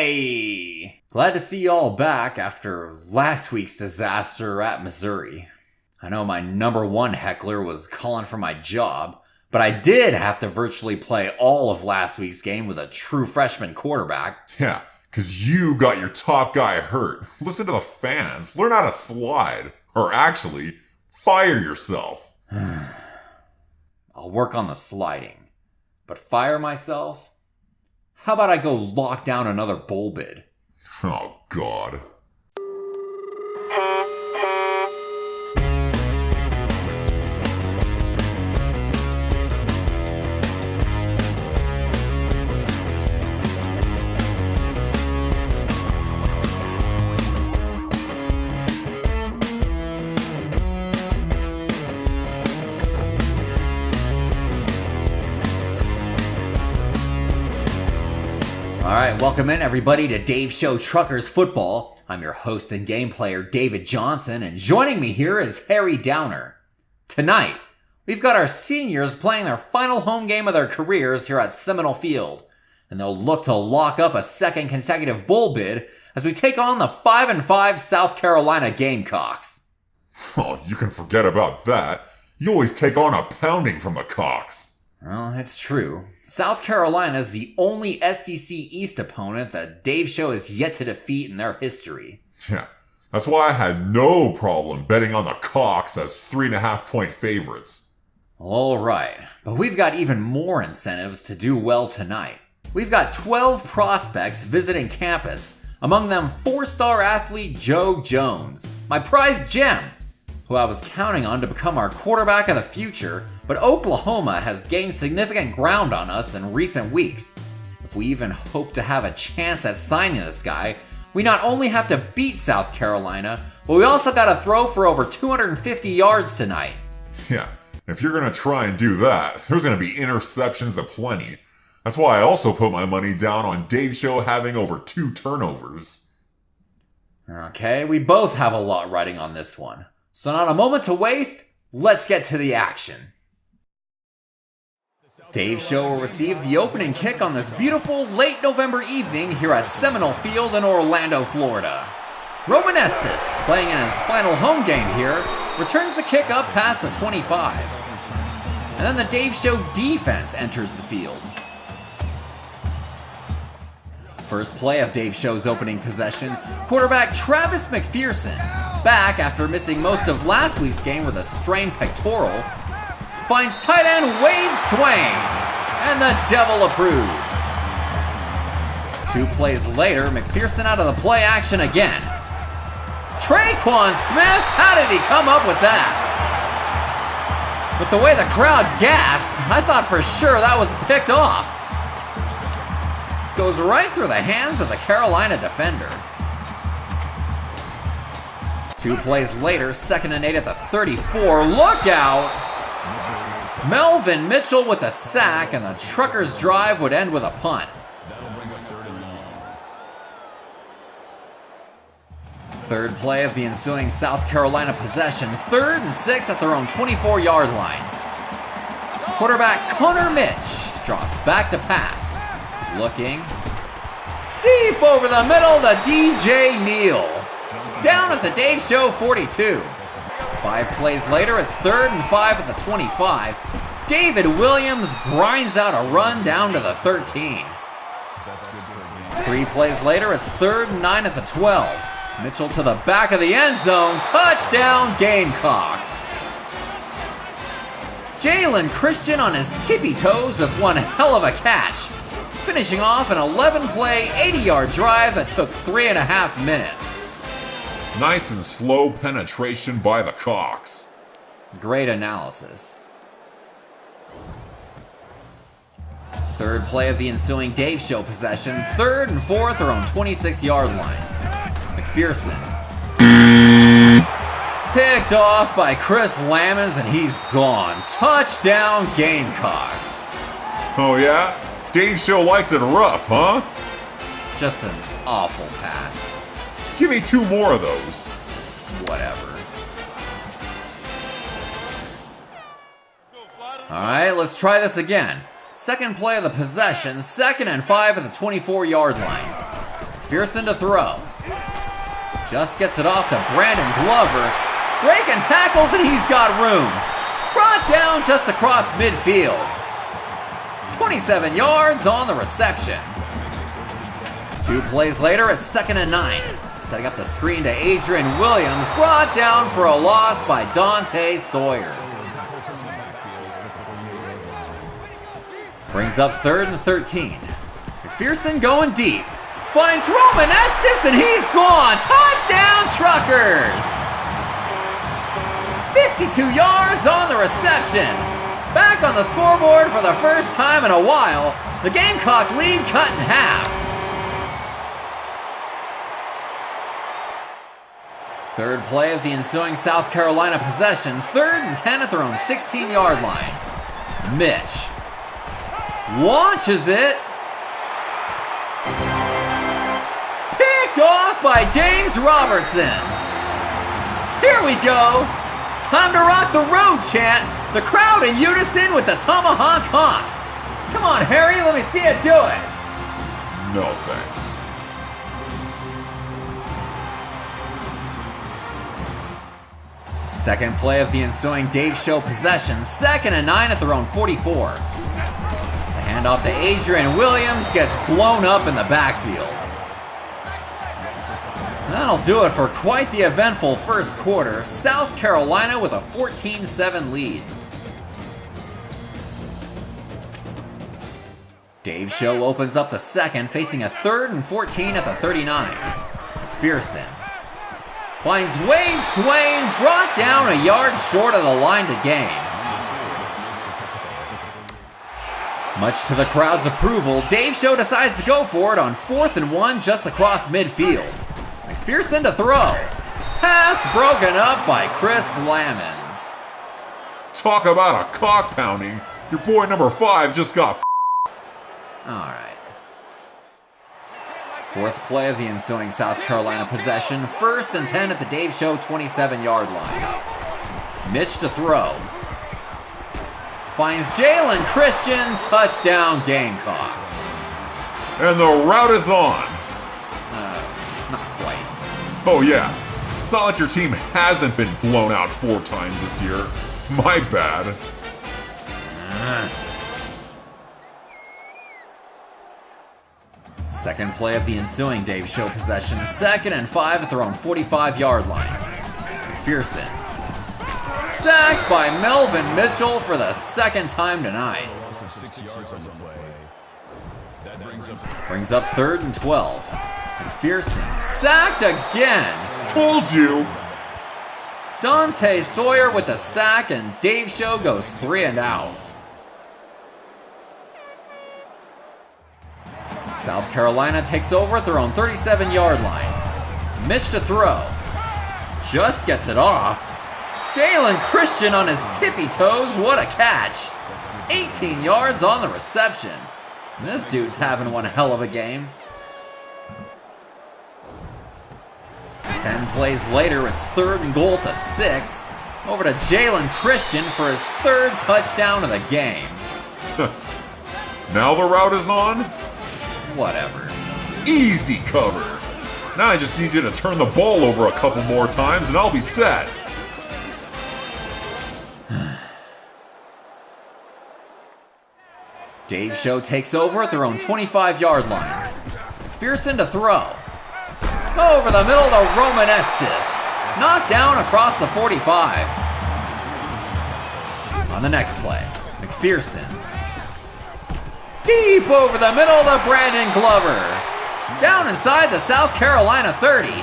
Hey! Glad to see you all back after last week's disaster at Missouri. I know my number one heckler was calling for my job, but I did have to virtually play all of last week's game with a true freshman quarterback. Yeah, because you got your top guy hurt. Listen to the fans. Learn how to slide. Or actually, fire yourself. I'll work on the sliding. But fire myself? How about I go lock down another bowl bid? Oh, God. Alright, welcome in everybody to Dave Show Truckers Football. I'm your host and game player, David Johnson, and joining me here is Harry Downer. Tonight, we've got our seniors playing their final home game of their careers here at Seminole Field, and they'll look to lock up a second consecutive bowl bid as we take on the 5-5 South Carolina Gamecocks. Oh, you can forget about that. You always take on a pounding from the Cocks. Well, it's true. South Carolina is the only SEC East opponent that Dave Show has yet to defeat in their history. Yeah, that's why I had no problem betting on the Cocks as 3.5-point favorites. Alright, but we've got even more incentives to do well tonight. We've got 12 prospects visiting campus, among them 4-star athlete Joe Jones, my prized gem, who I was counting on to become our quarterback of the future, but Oklahoma has gained significant ground on us in recent weeks. If we even hope to have a chance at signing this guy, we not only have to beat South Carolina, but we also gotta throw for over 250 yards tonight. Yeah, if you're gonna try and do that, there's gonna be interceptions aplenty. That's why I also put my money down on Dave Show having over 2 turnovers. Okay, we both have a lot riding on this one. So not a moment to waste, let's get to the action. Dave Show will receive the opening kick on this beautiful late November evening here at Seminole Field in Orlando, Florida. Roman Estes, playing in his final home game here, returns the kick up past the 25. And then the Dave Show defense enters the field. First play of Dave Show's opening possession, quarterback Travis McPherson, back after missing most of last week's game with a strained pectoral, finds tight end Wade Swain, and the devil approves. 2 plays later, McPherson out of the play action again. Traquan Smith, how did he come up with that? With the way the crowd gasped, I thought for sure that was picked off. Goes right through the hands of the Carolina defender. 2 plays later, 2nd and 8 at the 34. Look out! Melvin Mitchell with a sack, and the Truckers' drive would end with a punt. Third play of the ensuing South Carolina possession, 3rd and 6 at their own 24-yard line. Quarterback Connor Mitch drops back to pass. Looking deep over the middle to DJ Neal. Down at the Dave Show 42. 5 plays later, it's 3rd and 5 at the 25. David Williams grinds out a run down to the 13. 3 plays later, it's 3rd and 9 at the 12. Mitchell to the back of the end zone. Touchdown, Gamecocks. Jalen Christian on his tippy toes with one hell of a catch, finishing off an 11-play, 80-yard drive that took 3.5 minutes. Nice and slow penetration by the Cocks. Great analysis. Third play of the ensuing Dave Show possession, 3rd and 4 their own 26-yard line. McPherson. Picked off by Chris Lammons, and he's gone. Touchdown, Gamecocks. Oh yeah? Dave Show likes it rough, huh? Just an awful pass. Give me 2 more of those. Whatever. Alright, let's try this again. Second play of the possession, 2nd and 5 at the 24-yard line. McPherson to throw. Just gets it off to Brandon Glover. Breaking tackles and he's got room. Brought down just across midfield. 27 yards on the reception. 2 plays later, it's 2nd and 9. Setting up the screen to Adrian Williams. Brought down for a loss by Dante Sawyer. Brings up 3rd and 13. McPherson going deep. Finds Roman Estes and he's gone. Touchdown Truckers! 52 yards on the reception. Back on the scoreboard for the first time in a while. The Gamecock lead cut in half. 3rd play of the ensuing South Carolina possession. 3rd and 10 at their own 16-yard line. Mitch launches it. Picked off by James Robertson. Here we go. Time to rock the road chant. The crowd in unison with the tomahawk honk. Come on, Harry, let me see it do it. No thanks. Second play of the ensuing Dave Show possession. 2nd and 9 at their own 44. The handoff to Adrian Williams gets blown up in the backfield. That'll do it for quite the eventful first quarter. South Carolina with a 14-7 lead. Dave Show opens up the second, facing a 3rd and 14 at the 39. McPherson finds Wade Swain, brought down a yard short of the line to gain. Much to the crowd's approval, Dave Show decides to go for it on 4th and 1 just across midfield. McPherson to throw. Pass broken up by Chris Lamons. Talk about a cock pounding. Your boy number 5 just got Alright. 4th play of the ensuing South Carolina possession. 1st and 10 at the Dave Show 27-yard line. Mitch to throw. Finds Jalen Christian. Touchdown Gamecocks. And the route is on. Not quite. Oh yeah, it's not like your team hasn't been blown out 4 times this year. My bad. Second play of the ensuing Dave Show possession. 2nd and 5 at their own 45-yard line. McPherson sacked by Melvin Mitchell for the 2nd time tonight. Brings up 3rd and 12. McPherson sacked again. Told you. Dante Sawyer with the sack, and Dave Show goes 3 and out. South Carolina takes over at their own 37-yard line. Mitch to throw. Just gets it off. Jalen Christian on his tippy toes. What a catch. 18 yards on the reception. This dude's having one hell of a game. 10 plays later, it's 3rd and goal to 6. Over to Jalen Christian for his 3rd touchdown of the game. Now the route is on? Whatever. Easy cover. Now I just need you to turn the ball over a couple more times and I'll be set. Dave Show takes over at their own 25-yard line. McPherson to throw. Over the middle to Roman Estes. Knocked down across the 45. On the next play, McPherson. Deep over the middle to Brandon Glover. Down inside the South Carolina 30.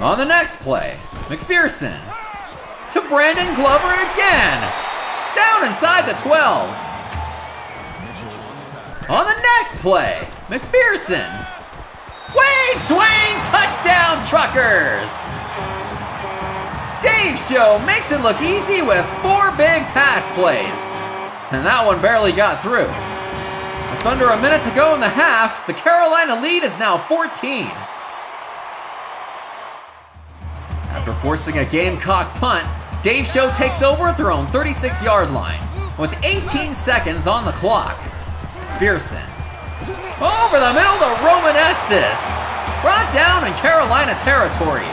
On the next play, McPherson. To Brandon Glover again. Down inside the 12. On the next play, McPherson. Wade Swain, touchdown Truckers! Dave Show makes it look easy with 4 big pass plays. And that one barely got through. With under a minute to go in the half, the Carolina lead is now 14. After forcing a Gamecock punt, Dave Show takes over at their own 36-yard line with 18 seconds on the clock. McPherson Over the middle to Roman Estes. Brought down in Carolina territory.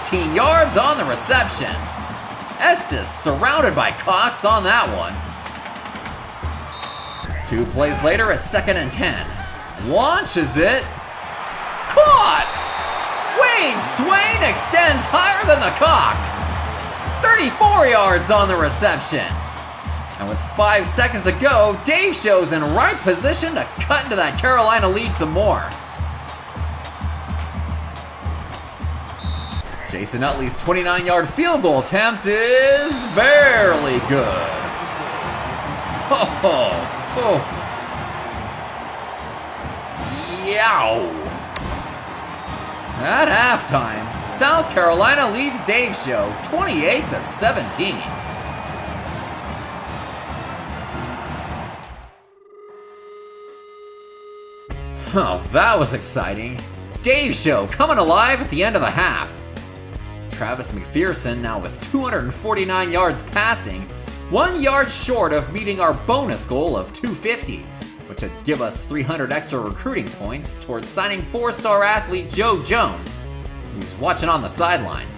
18 yards on the reception. Estes surrounded by Cox on that one. 2 plays later, a 2nd and 10. Launches it. Caught! Wade Swain extends higher than the Cox. 34 yards on the reception. And with 5 seconds to go, Dave Show's in right position to cut into that Carolina lead some more. Jason Utley's 29-yard field goal attempt is barely good. Oh. Yow. At halftime, South Carolina leads Dave Show 28-17. Oh, that was exciting. Dave Show coming alive at the end of the half. Travis McPherson now with 249 yards passing, 1 yard short of meeting our bonus goal of 250, which would give us 300 extra recruiting points towards signing 4-star athlete Joe Jones, who's watching on the sideline.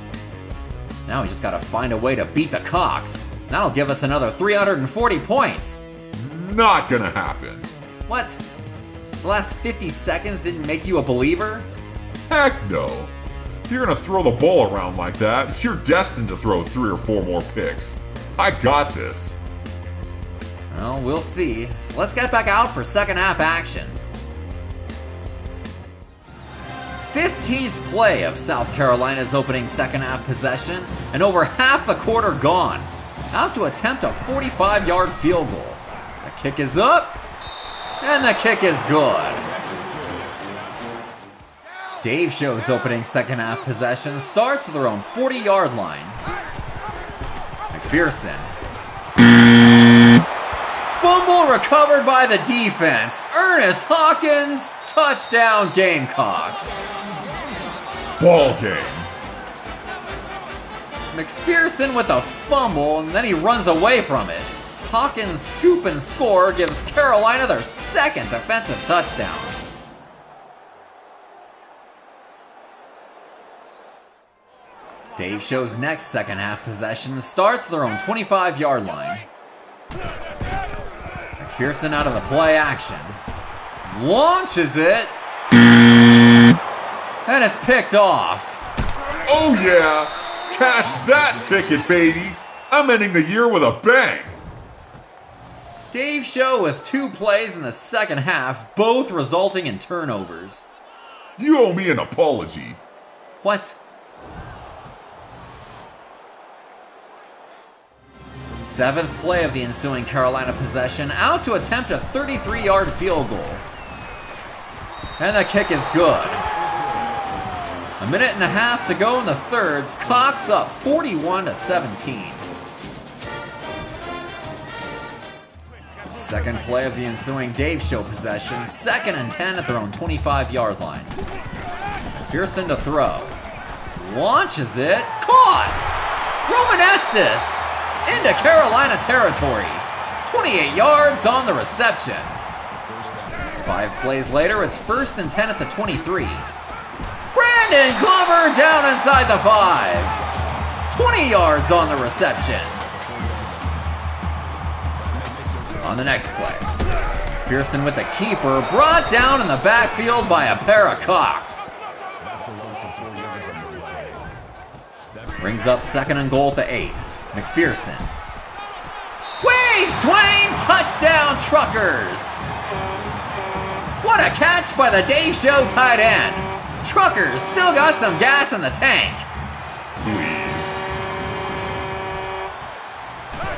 Now we just gotta find a way to beat the Cox. That'll give us another 340 points. Not gonna happen. What? The last 50 seconds didn't make you a believer? Heck no. If you're gonna throw the ball around like that, you're destined to throw 3 or 4 more picks. I got this. Well, we'll see. So let's get back out for second half action. 15th play of South Carolina's opening second half possession, and over half the quarter gone. Out to attempt a 45-yard field goal. The kick is up, and the kick is good. Dave Show's opening second half possession starts at their own 40-yard line. McPherson. Fumble recovered by the defense. Ernest Hawkins, touchdown Gamecocks. Ball game. McPherson with a fumble, and then he runs away from it. Hawkins' scoop and score gives Carolina their second defensive touchdown. Dave Show's next second half possession starts at their own 25-yard line. McPherson out of the play action. Launches it. And it's picked off. Oh yeah! Cash that ticket, baby! I'm ending the year with a bang! Dave Show with 2 plays in the second half, both resulting in turnovers. You owe me an apology. What? 7th play of the ensuing Carolina possession, out to attempt a 33-yard field goal. And the kick is good. 1.5 minutes to go in the third, Cox up 41-17. Second play of the ensuing Dave Show possession, 2nd and 10 at their own 25-yard line. McPherson to throw. Launches it. Caught! Roman Estes! Into Carolina territory. 28 yards on the reception. 5 plays later, it's 1st and 10 at the 23. Brandon Glover down inside the 5. 20 yards on the reception. On the next play, McPherson with the keeper, brought down in the backfield by a pair of Cox. Brings up 2nd and goal at the 8. McPherson. Wade Swain, touchdown Truckers! What a catch by the Dave Show tight end. Truckers still got some gas in the tank. Please.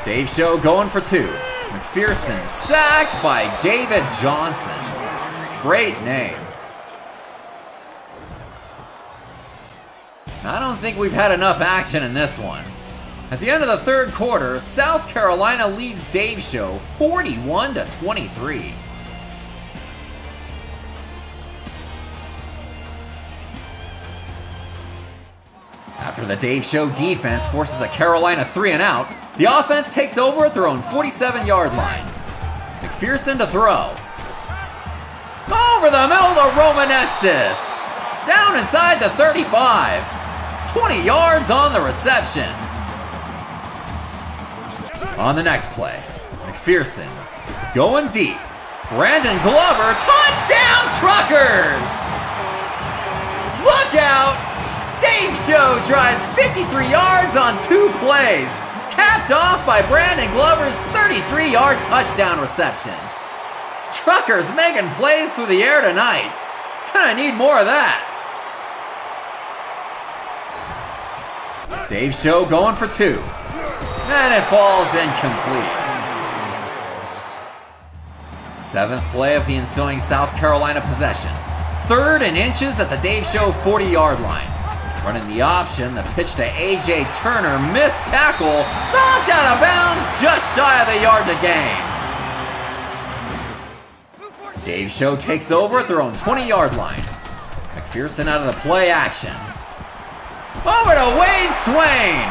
Dave Show going for 2. McPherson sacked by David Johnson. Great name. I don't think we've had enough action in this one. At the end of the third quarter, South Carolina leads Dave Show 41-23. After the Dave Show defense forces a Carolina 3-and-out, the offense takes over at their own 47-yard line. McPherson to throw. the middle to Romanestis. Down inside the 35. 20 yards on the reception. On the next play, McPherson going deep. Brandon Glover, touchdown Truckers! Look out! Dave Show drives 53 yards on 2 plays, capped off by Brandon Glover's 33-yard touchdown reception. Truckers making plays through the air tonight. Kinda need more of that. Dave Show going for 2. And it falls incomplete. 7th play of the ensuing South Carolina possession. 3rd and inches at the Dave Show 40-yard line. Running the option, the pitch to A.J. Turner, missed tackle, knocked out of bounds just shy of the yard to gain. Dave Show takes over at their own 20-yard line. McPherson out of the play action. Over to Wade Swain!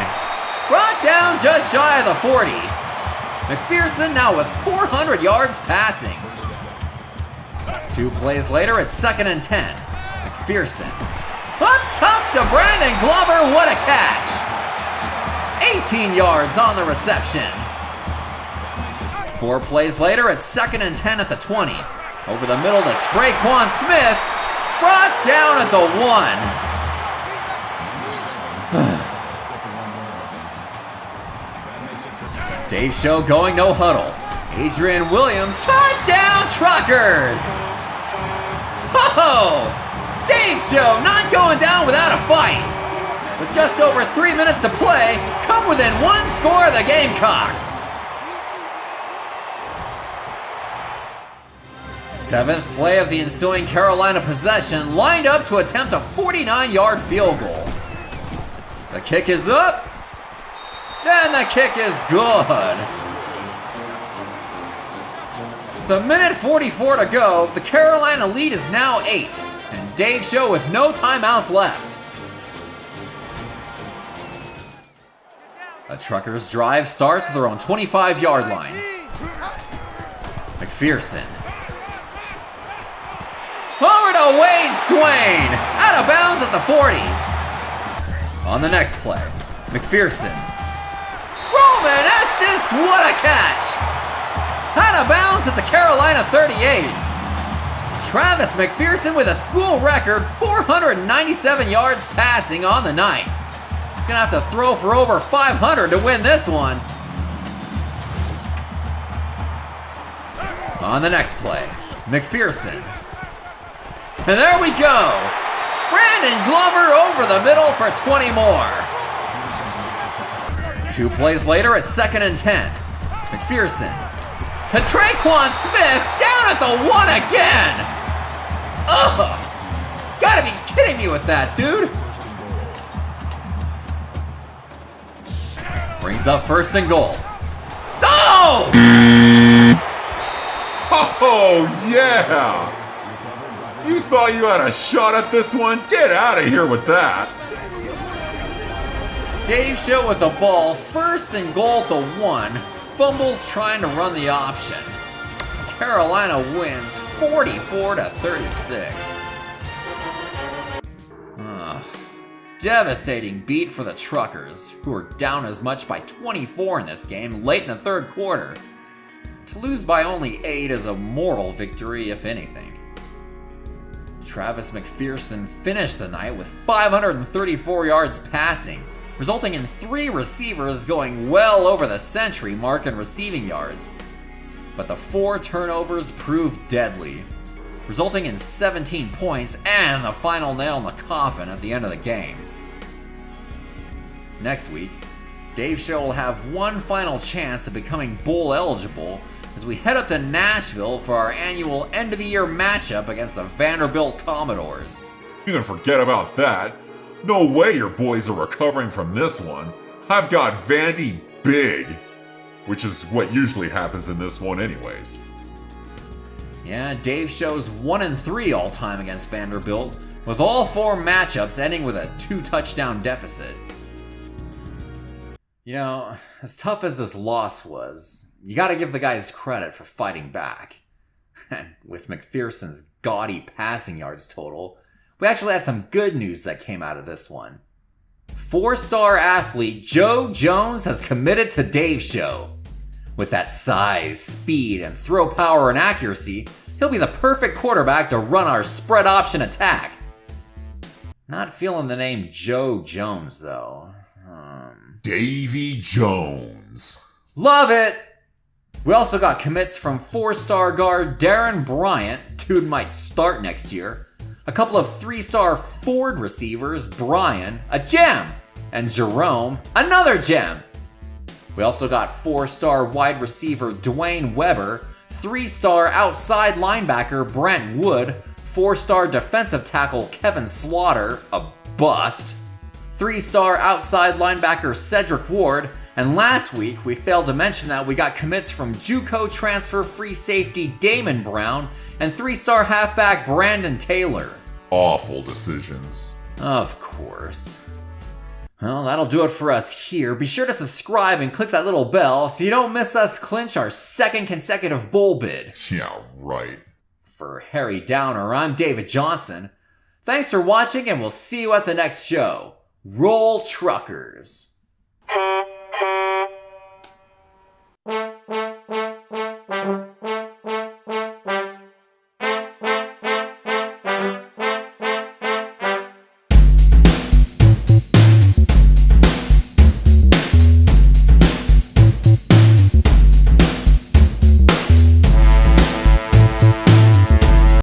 Brought down just shy of the 40. McPherson now with 400 yards passing. 2 plays later, it's 2nd and 10. McPherson. Up top to Brandon Glover, what a catch! 18 yards on the reception. 4 plays later, it's 2nd and 10 at the 20. Over the middle to Traquan Smith. Brought down at the 1. Dave Show going no huddle. Adrian Williams, touchdown Truckers! Oh! Dave Show not going down without a fight. With just over 3 minutes to play, come within 1 score of the Gamecocks. 7th play of the ensuing Carolina possession, lined up to attempt a 49-yard field goal. The kick is up. And the kick is good. With 1:44 to go, the Carolina lead is now 8, and Dave Show with no timeouts left. The Truckers' drive starts at their own 25-yard line. McPherson. Over to Wade Swain! Out of bounds at the 40. On the next play, McPherson. Romanestis, what a catch! Out of bounds at the Carolina 38. Travis McPherson with a school record 497 yards passing on the night. He's gonna have to throw for over 500 to win this one. On the next play, McPherson. And there we go! Brandon Glover over the middle for 20 more. 2 plays later, it's 2nd and 10. McPherson to Traquan Smith, down at the 1 again! Ugh! Gotta be kidding me with that, dude! Brings up 1st and goal. Oh! Oh, yeah! You thought you had a shot at this one? Get out of here with that! Dave Show with the ball, 1st and goal at the 1, fumbles trying to run the option. Carolina wins 44-36. Devastating beat for the Truckers, who were down as much by 24 in this game late in the 3rd quarter. To lose by only 8 is a moral victory, if anything. Travis McPherson finished the night with 534 yards passing, resulting in 3 receivers going well over the century mark in receiving yards. But the 4 turnovers proved deadly, resulting in 17 points and the final nail in the coffin at the end of the game. Next week, Dave Show will have one final chance at becoming bowl eligible as we head up to Nashville for our annual end-of-the-year matchup against the Vanderbilt Commodores. You can forget about that. No way your boys are recovering from this one. I've got Vandy big, which is what usually happens in this one anyways. Yeah, Dave Show's 1-3 all-time against Vanderbilt, with all 4 matchups ending with a 2-touchdown deficit. You know, as tough as this loss was, you gotta give the guys credit for fighting back. And with McPherson's gaudy passing yards total, we actually had some good news that came out of this one. 4-star athlete Joe Jones has committed to Dave's show. With that size, speed, and throw power and accuracy, he'll be the perfect quarterback to run our spread option attack. Not feeling the name Joe Jones, though. Davy Jones. Love it! We also got commits from 4-star guard Darren Bryant, dude might start next year. A couple of 3-star Ford receivers, Brian, a gem, and Jerome, another gem. We also got 4-star wide receiver Dwayne Weber, 3-star outside linebacker Brent Wood, 4-star defensive tackle Kevin Slaughter, a bust, 3-star outside linebacker Cedric Ward, and last week we failed to mention that we got commits from JUCO transfer free safety Damon Brown and 3-star halfback Brandon Taylor. Awful decisions. Of course. Well, that'll do it for us here. Be sure to subscribe and click that little bell so you don't miss us clinch our second consecutive bowl bid. Yeah, right. For Harry Downer, I'm David Johnson. Thanks for watching, and we'll see you at the next show. Roll Truckers.